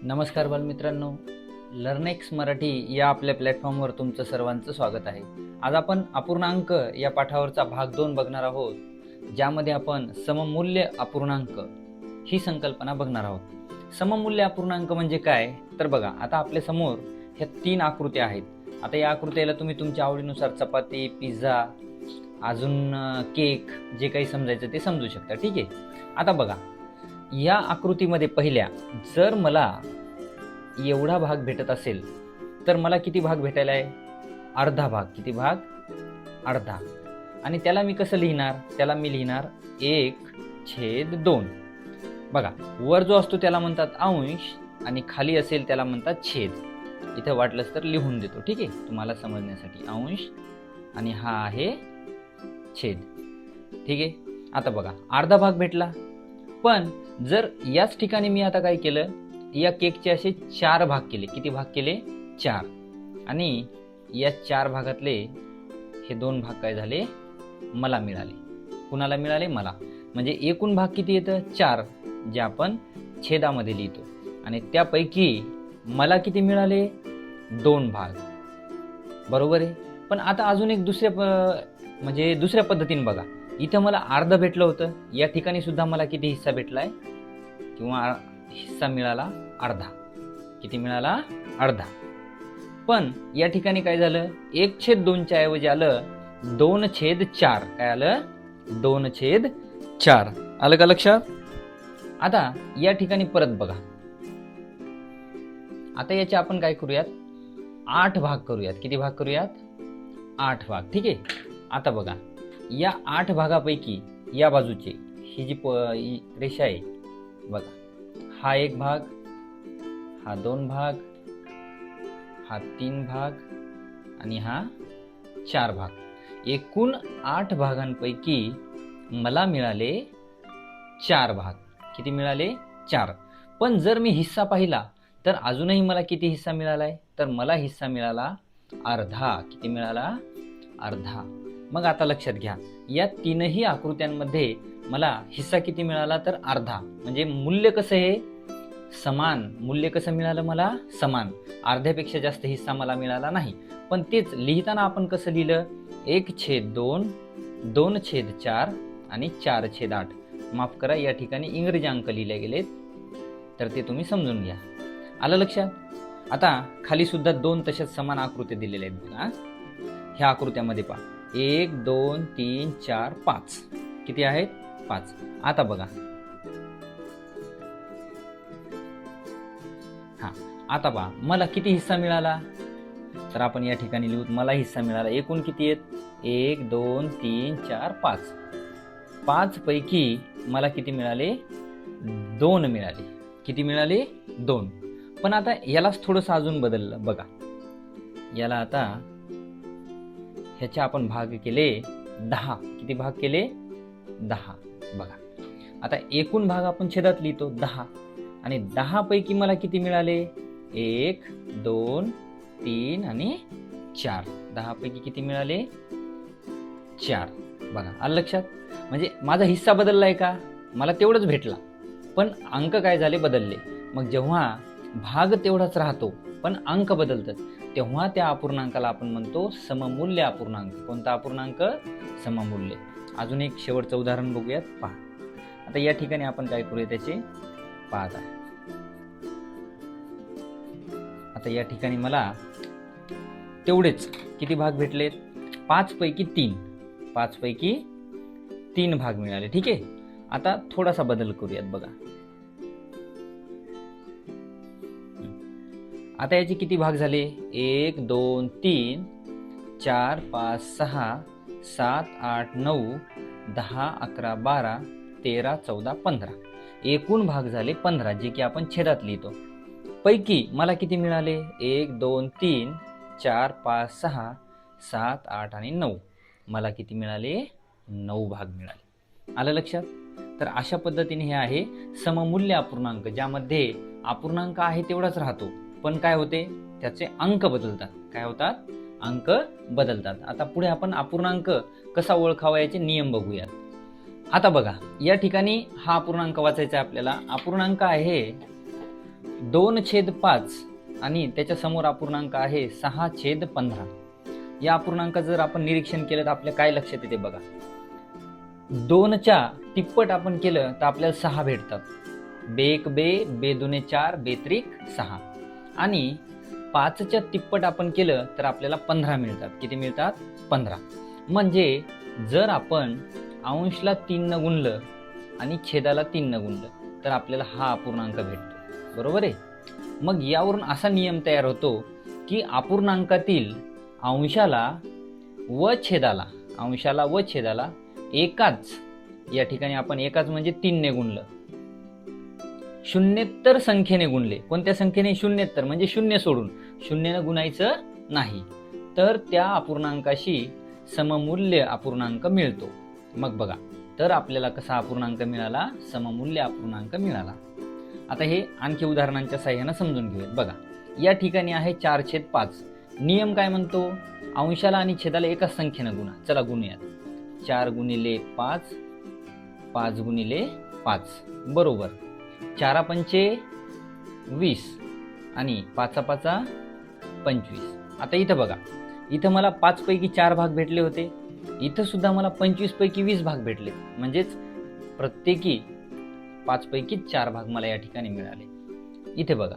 नमस्कार बालमित्रांनो, लर्नेक्स मराठी या आपल्या प्लॅटफॉर्मवर तुमचं सर्वांचं स्वागत आहे. आज आपण अपूर्णांक या पाठावरचा भाग 2 बघणार आहोत, ज्यामध्ये आपण सममूल्य अपूर्णांक ही संकल्पना बघणार आहोत. सममूल्य अपूर्णांक म्हणजे काय तर बघा, आता आपल्या समोर ह्या 3 आकृत्या आहेत. आता या आकृत्याला तुम्ही तुमच्या आवडीनुसार चपाती, पिझ्झा, अजून केक जे काही समजायचं ते समजू शकता. ठीक आहे. आता बघा, या आकृतीमध्ये पहिल्या जर मला एवढा भाग भेटत असेल तर मला किती भाग भेटायला आहे? अर्धा भाग. किती भाग? अर्धा. आणि त्याला मी कसं लिहिणार? त्याला मी लिहिणार 1/2. बघा, वर जो असतो त्याला म्हणतात अंश आणि खाली असेल त्याला म्हणतात छेद. इथं वाटलंच तर लिहून देतो. ठीक आहे, तुम्हाला समजण्यासाठी. अंश आणि हा आहे छेद. ठीक आहे. आता बघा, अर्धा भाग भेटला. पण जर याच ठिकाणी मी आता काय केलं, या केकचे असे 4 भाग केले. किती भाग केले? 4. आणि या 4 भागातले हे 2 भाग काय झाले? मला मिळाले. कुणाला मिळाले? मला. म्हणजे एकूण भाग किती येतं? 4, जे आपण छेदामध्ये लिहितो. आणि त्यापैकी मला किती मिळाले? 2 भाग. बरोबर आहे. पण आता अजून एक दुसऱ्या पद्धतीने बघा. इथं मला अर्ध भेटलं होतं, या ठिकाणी सुद्धा मला किती हिस्सा भेटलाय किंवा हिस्सा मिळाला? अर्धा. किती मिळाला? अर्धा. पण या ठिकाणी काय झालं? 1/2 च्या ऐवजी आलं 2/4. काय आलं? 2/4. आलं का लक्षात? आता या ठिकाणी परत बघा. आता याचे आपण काय करूयात? 8 भाग करूयात. किती भाग करूयात? 8 भाग. ठीक आहे. आता बघा, या 8 भागापैकी या बाजूची ही जी रेषा आहे बघा, हा 1 भाग, हा 2 भाग, हा 3 भाग आणि हा 4 भाग. एकूण 8 भागांपैकी मला मिळाले 4 भाग. किती मिळाले? 4. पण जर मी हिस्सा पाहिला तर अजूनही मला किती हिस्सा मिळालाय? तर मला हिस्सा मिळाला अर्धा. किती मिळाला? अर्धा. मग आता लक्षात घ्या, या 3ही आकृत्यांमध्ये मला हिस्सा किती मिळाला? तर अर्धा. म्हणजे मूल्य कसं आहे? समान. मूल्य कसं मिळालं मला? समान. अर्ध्यापेक्षा जास्त हिस्सा मला मिळाला नाही. पण तेच लिहिताना आपण कसं लिहिलं? 1/2, 2/4 आणि 4/8. माफ करा, या ठिकाणी इंग्रजी अंक लिहिले गेलेत, तर ते तुम्ही समजून घ्या. आलं लक्षात? आता खाली सुद्धा 2 तशाच समान आकृत्या दिलेल्या आहेत बघा. ह्या आकृत्यामध्ये पहा, 1, 2, 3, 4, 5. किती आहेत? 5. आता बघा, आता पहा, मला किती हिस्सा मिळाला? तर आपण या ठिकाणी लिहू, मला हिस्सा मिळाला. एकूण किती आहेत? 1, 2, 3, 4, 5. 5 पैकी मला किती मिळाले? 2 मिळाले. किती मिळाले? 2. पण आता यालाच थोडंसं अजून बदललं बघा. याला आता ह्याचे आपण भाग केले 10. किती भाग केले? 10. बघा, आता एकूण भाग आपण छेदात लिहितो 10. आणि 10 पैकी मला किती मिळाले? 1, 2, 3 आणि 4. 10 पैकी किती मिळाले? 4. बघा, आलं लक्षात? म्हणजे माझा हिस्सा बदललाय का? मला तेवढंच भेटला, पण अंक काय झाले? बदलले. मग जेव्हा भाग तेवढाच राहतो पण अंक बदलतात, तेव्हा त्या अपूर्णांकाला आपण म्हणतो सममूल्य अपूर्णांक. कोणता अपूर्णांक? सममूल्य. अजून एक शेवटचं उदाहरण बघूयात. पहा, आता या ठिकाणी आपण काय करूया त्याचे? पाहत आहे. आता या ठिकाणी मला तेवढेच किती भाग भेटलेत? 5 पैकी 3. 5 पैकी 3 भाग मिळाले. ठीक आहे. आता थोडासा बदल करूयात बघा. आता याचे किती भाग झाले? 1, 2, 3, 4, 5, 6, 7, 8, 9, 10, 11, 12, 13, 14, 15. एकूण भाग झाले 15, जे की आपण छेदात लिहितो. पैकी मला किती मिळाले? 1, 2, 3, 4, 5, 6, 7, 8 आणि 9. मला किती मिळाले? 9 भाग मिळाले. आलं लक्षात? तर अशा पद्धतीने हे आहे सममूल्य अपूर्णांक, ज्यामध्ये अपूर्णांक आहे तेवढाच राहतो, पण काय होते? त्याचे अंक बदलतात. काय होतात? अंक बदलतात. आता पुढे आपण अपूर्णांक कसा ओळखावा याचे नियम बघूयात. आता बघा, या ठिकाणी हा अपूर्णांक वाचायचा आहे आपल्याला. अपूर्णांक आहे 2/5 आणि त्याच्या समोर अपूर्णांक आहे 6/15. या अपूर्णांक जर आपण निरीक्षण केलं तर आपल्या काय लक्षात येते बघा. 2च्या तिप्पट आपण केलं तर आपल्याला 6 भेटतात. बे 2 4, बे 6. आणि 5च्या तिप्पट आपण केलं तर आपल्याला 15 मिळतात. किती मिळतात? 15. म्हणजे जर आपण अंशला 3 न गुणलं आणि छेदाला 3 न गुणलं तर आपल्याला हा अपूर्णांक भेटतो. बरोबर आहे. मग यावरून असा नियम तयार होतो की अपूर्णांकातील अंशाला व छेदाला एकाच, या ठिकाणी आपण एकाच म्हणजे 3 ने गुणलं, शून्येतर संख्येने गुणले. कोणत्या संख्येने? शून्येतर, म्हणजे शून्य सोडून, शून्यानं गुणायचं नाही, तर त्या अपूर्णांकाशी सममूल्य अपूर्णांक मिळतो. मग बघा, तर आपल्याला कसा अपूर्णांक मिळाला? सममूल्य अपूर्णांक मिळाला. आता हे आणखी उदाहरणांच्या साहाय्याने समजून घेऊयात. बघा, या ठिकाणी आहे 4/5. नियम काय म्हणतो? अंशाला आणि छेदाला एकाच संख्येनं गुणा. चला गुणूयात. 4 गुणिले 5, 5 गुणिले 5 बरोबर 4 पंचे 20 आणि 5 5 25. आता इथं बघा, इथं मला 5 पैकी 4 भाग भेटले होते. इथं सुद्धा मला 25 पैकी 20 भाग भेटले. म्हणजेच प्रत्येकी 5 पैकी 4 भाग मला या ठिकाणी मिळाले. इथे बघा,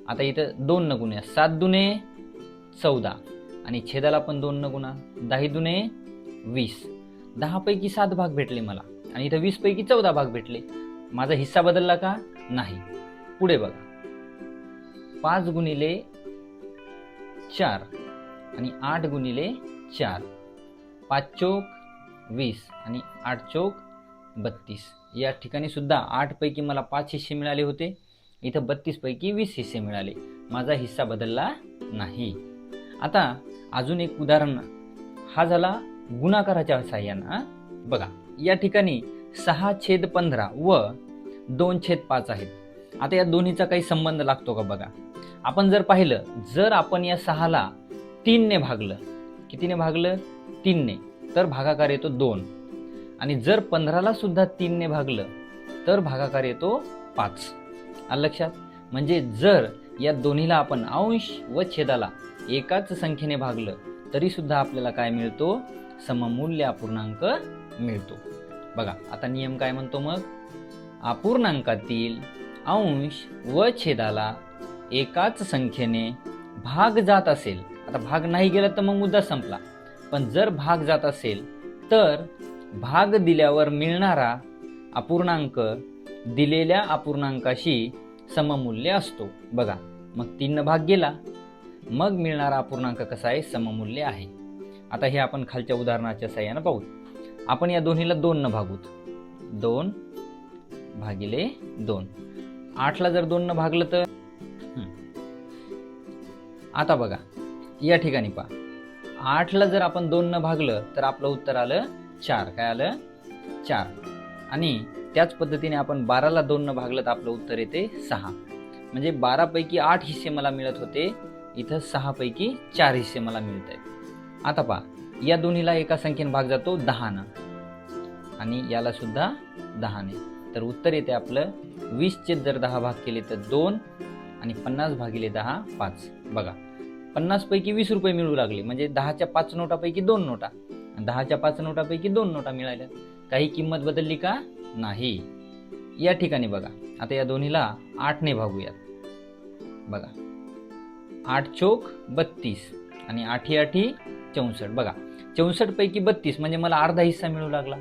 आता इथं 2 न गुणूया. 7 दुने 14 आणि छेदाला पण 2 न गुणा. 10 दुने 20. 10 पैकी 7 भाग भेटले मला आणि इथं 20 पैकी 14 भाग भेटले. माझा हिस्सा बदलला का? नाही. पुढे बघा, 5 गुणिले 4 आणि 8 गुणिले 4. 5 चोक 20 आणि 8 चोक 32. या ठिकाणी सुद्धा 8 पैकी मला 5 हिस्से मिळाले होते. इथं 32 पैकी 20 हिस्से मिळाले. माझा हिस्सा बदलला नाही. आता अजून एक उदाहरण, हा झाला गुणाकाराच्या साहाय्यानं. बघा, या ठिकाणी 6/15 व 2/5 आहेत. आता या दोन्हीचा काही संबंध लागतो का बघा. आपण जर पाहिलं, जर आपण या 6ला 3 ने भागलं, कितीने भागलं? 3 ने, तर भागाकार येतो 2. आणि जर 15ला सुद्धा 3 ने भागलं तर भागाकार येतो 5. आलं लक्षात? म्हणजे जर या दोन्हीला आपण अंश व छेदाला एकाच संख्येने भागलं तरी सुद्धा आपल्याला काय मिळतो? सममूल्य अपूर्णांक मिळतो. बघा, आता नियम काय म्हणतो मग? अपूर्णांकातील अंश व छेदाला एकाच संख्येने भाग जात असेल, आता भाग नाही गेला तर मग मुद्दा संपला, पण जर भाग जात असेल तर भाग दिल्यावर मिळणारा अपूर्णांक दिलेल्या अपूर्णांकाशी सममूल्य असतो. बघा, मग 3 भाग गेला, मग मिळणारा अपूर्णांक कसा आहे? सममूल्य आहे. आता हे आपण खालच्या उदाहरणाच्या साहाय्याने पाहू. आपण या दोन्हीला 2 न भागूत. 2 भागिले 2. 8ला जर 2 न भागलं तर आता बघा, या ठिकाणी पहा, 8ला जर आपण 2 न भागलं तर आपलं उत्तर आलं 4. काय आलं? 4. आणि त्याच पद्धतीने आपण 12ला 2 न भागलं तर आपलं उत्तर येते 6. म्हणजे 12 पैकी 8 हिस्से मला मिळत होते, इथं 6 पैकी 4 हिस्से मला मिळत आहेत. आता पहा, या दोन्हीला एका संख्येने भाग जातो 10 न आणि याला सुद्धा 10 ने, तर उत्तर येते आपलं 20चे जर 10 भाग केले तर 2 आणि 50 भागिले 10 5. बघा, 50 पैकी 20 रुपये मिळू लागले. म्हणजे 10च्या 5 नोटापैकी 2 नोटा, 10च्या 5 नोटापैकी 2 नोटा मिळाल्या. काही किंमत बदलली का? नाही. या ठिकाणी बघा, आता या दोन्हीला 8 ने भागूयात. बघा, 8 चोक 32 आणि 8 8 64. बघा, 64 पैकी 32 म्हणजे मला अर्धा हिस्सा मिळू लागला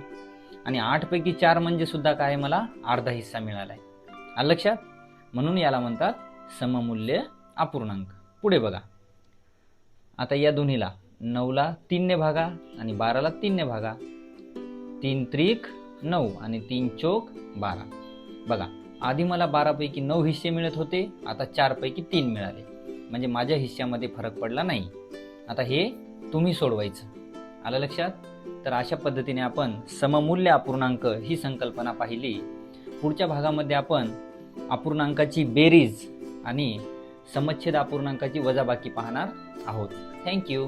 आणि 8 पैकी 4 म्हणजे सुद्धा काय? मला अर्धा हिस्सा मिळालाय. आलं लक्षात? म्हणून याला म्हणतात सममूल्य अपूर्णांक. पुढे बघा, आता या दोन्हीला 9ला 3 ने भागा आणि 12ला 3 ने भागा. 3 त्रिक 9 आणि 3 चोक 12. बघा, आधी मला 12 पैकी 9 हिस्से मिळत होते, आता 4 पैकी 3 मिळाले. म्हणजे माझ्या हिस्स्यामध्ये फरक पडला नाही. आता हे तुम्ही सोडवायचं. आलं लक्षात? तर अशा पद्धतीने आपण सममूल्य अपूर्णांक ही संकल्पना पाहिली. पुढच्या भागामध्ये आपण अपूर्णांकाची बेरीज आणि समच्छेद अपूर्णांकाची वजाबाकी पाहणार आहोत. थँक्यू.